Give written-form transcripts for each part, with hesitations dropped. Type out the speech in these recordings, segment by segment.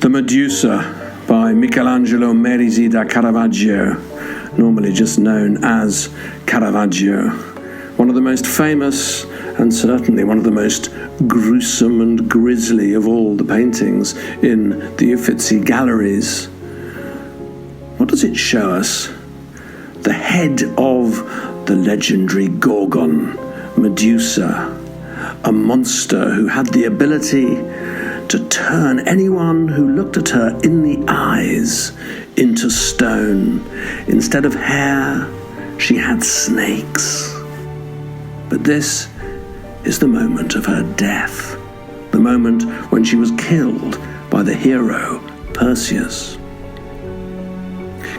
The Medusa by Michelangelo Merisi da Caravaggio, normally just known as Caravaggio. One of the most famous and certainly one of the most gruesome and grisly of all the paintings in the Uffizi Galleries. What does it show us? The head of the legendary gorgon, Medusa, a monster who had the ability to turn anyone who looked at her in the eyes into stone. Instead of hair, she had snakes. But this is the moment of her death, the moment when she was killed by the hero Perseus.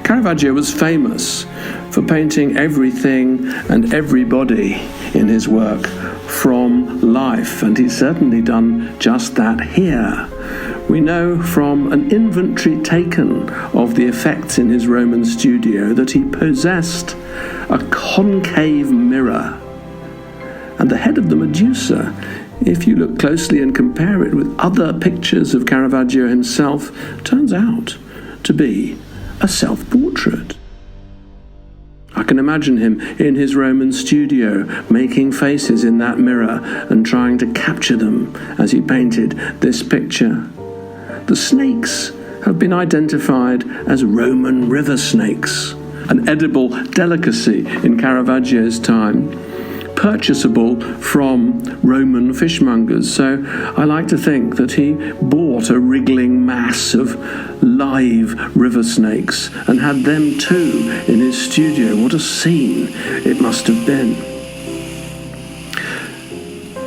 Caravaggio was famous for painting everything and everybody in his work from life, and he's certainly done just that here. We know from an inventory taken of the effects in his Roman studio that he possessed a concave mirror. And the head of the Medusa, if you look closely and compare it with other pictures of Caravaggio himself, turns out to be a self-portrait. I can imagine him in his Roman studio making faces in that mirror and trying to capture them as he painted this picture. The snakes have been identified as Roman river snakes, an edible delicacy in Caravaggio's time, purchasable from Roman fishmongers. So I like to think that he bought a wriggling mass of live river snakes and had them too in his studio. What a scene it must have been.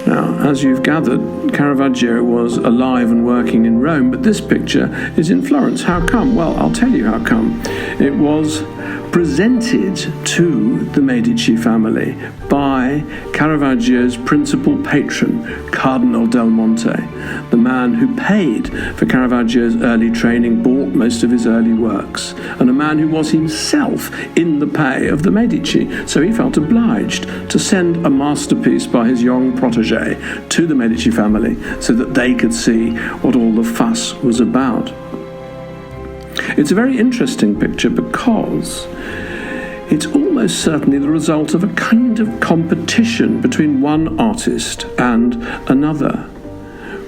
Now, as you've gathered, Caravaggio was alive and working in Rome, but this picture is in Florence. How come? Well, I'll tell you how come. It was presented to the Medici family by Caravaggio's principal patron, Cardinal del Monte, the man who paid for Caravaggio's early training, bought most of his early works, and a man who was himself in the pay of the Medici, so he felt obliged to send a masterpiece by his young protege to the Medici family so that they could see what all the fuss was about. It's a very interesting picture because it's almost certainly the result of a kind of competition between one artist and another.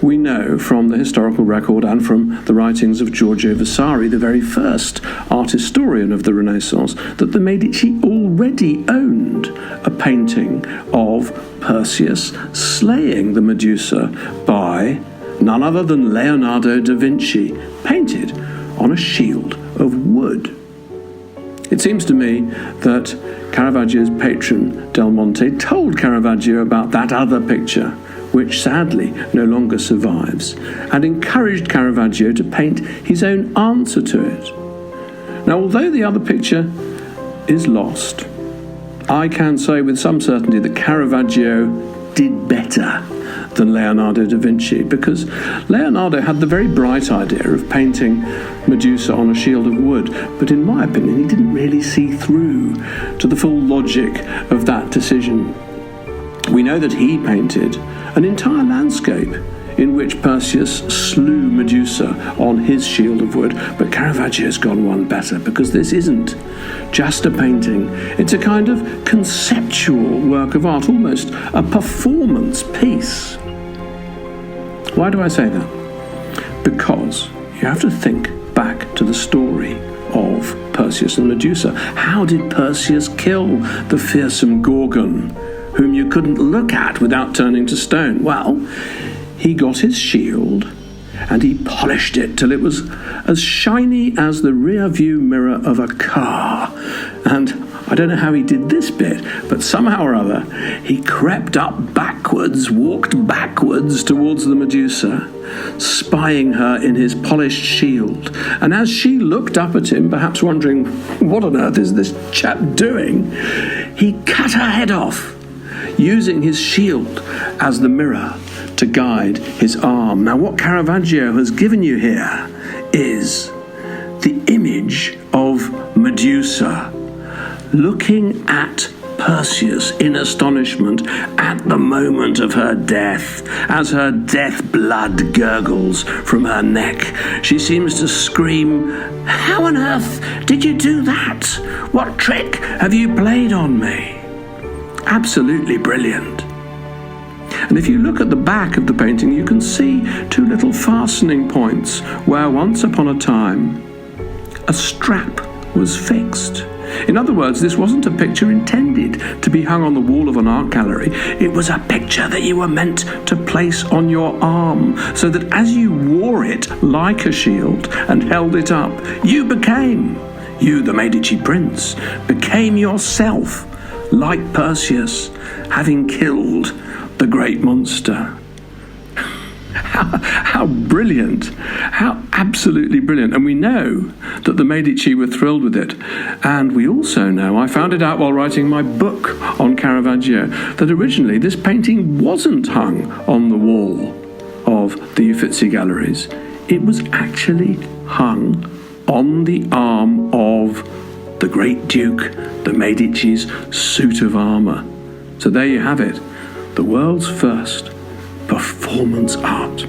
We know from the historical record and from the writings of Giorgio Vasari, the very first art historian of the Renaissance, that the Medici already owned a painting of Perseus slaying the Medusa by none other than Leonardo da Vinci, painted on a shield of wood. It seems to me that Caravaggio's patron, Del Monte, told Caravaggio about that other picture, which sadly no longer survives, and encouraged Caravaggio to paint his own answer to it. Now, although the other picture is lost, I can say with some certainty that Caravaggio did better than Leonardo da Vinci, because Leonardo had the very bright idea of painting Medusa on a shield of wood, but in my opinion he didn't really see through to the full logic of that decision. We know that he painted an entire landscape in which Perseus slew Medusa on his shield of wood, but Caravaggio's gone one better, because this isn't just a painting, it's a kind of conceptual work of art, almost a performance piece. Why do I say that? Because you have to think back to the story of Perseus and Medusa. How did Perseus kill the fearsome gorgon, whom you couldn't look at without turning to stone? Well, he got his shield and he polished it till it was as shiny as the rear view mirror of a car. And I don't know how he did this bit, but somehow or other he crept up backwards, walked backwards towards the Medusa, spying her in his polished shield. And as she looked up at him, perhaps wondering, what on earth is this chap doing, he cut her head off, using his shield as the mirror to guide his arm. Now, what Caravaggio has given you here is the image of Medusa looking at Perseus in astonishment at the moment of her death. As her death blood gurgles from her neck, she seems to scream, "How on earth did you do that? What trick have you played on me?" Absolutely brilliant. And if you look at the back of the painting, you can see two little fastening points where once upon a time a strap was fixed. In other words, this wasn't a picture intended to be hung on the wall of an art gallery. It was a picture that you were meant to place on your arm, so that as you wore it like a shield and held it up, you, the Medici prince, became yourself like Perseus, having killed the great monster. How brilliant, how absolutely brilliant. And we know that the Medici were thrilled with it. And we also know, I found it out while writing my book on Caravaggio, that originally this painting wasn't hung on the wall of the Uffizi Galleries. It was actually hung on the arm of the great Duke, the Medici's suit of armour. So there you have it, the world's first performance art.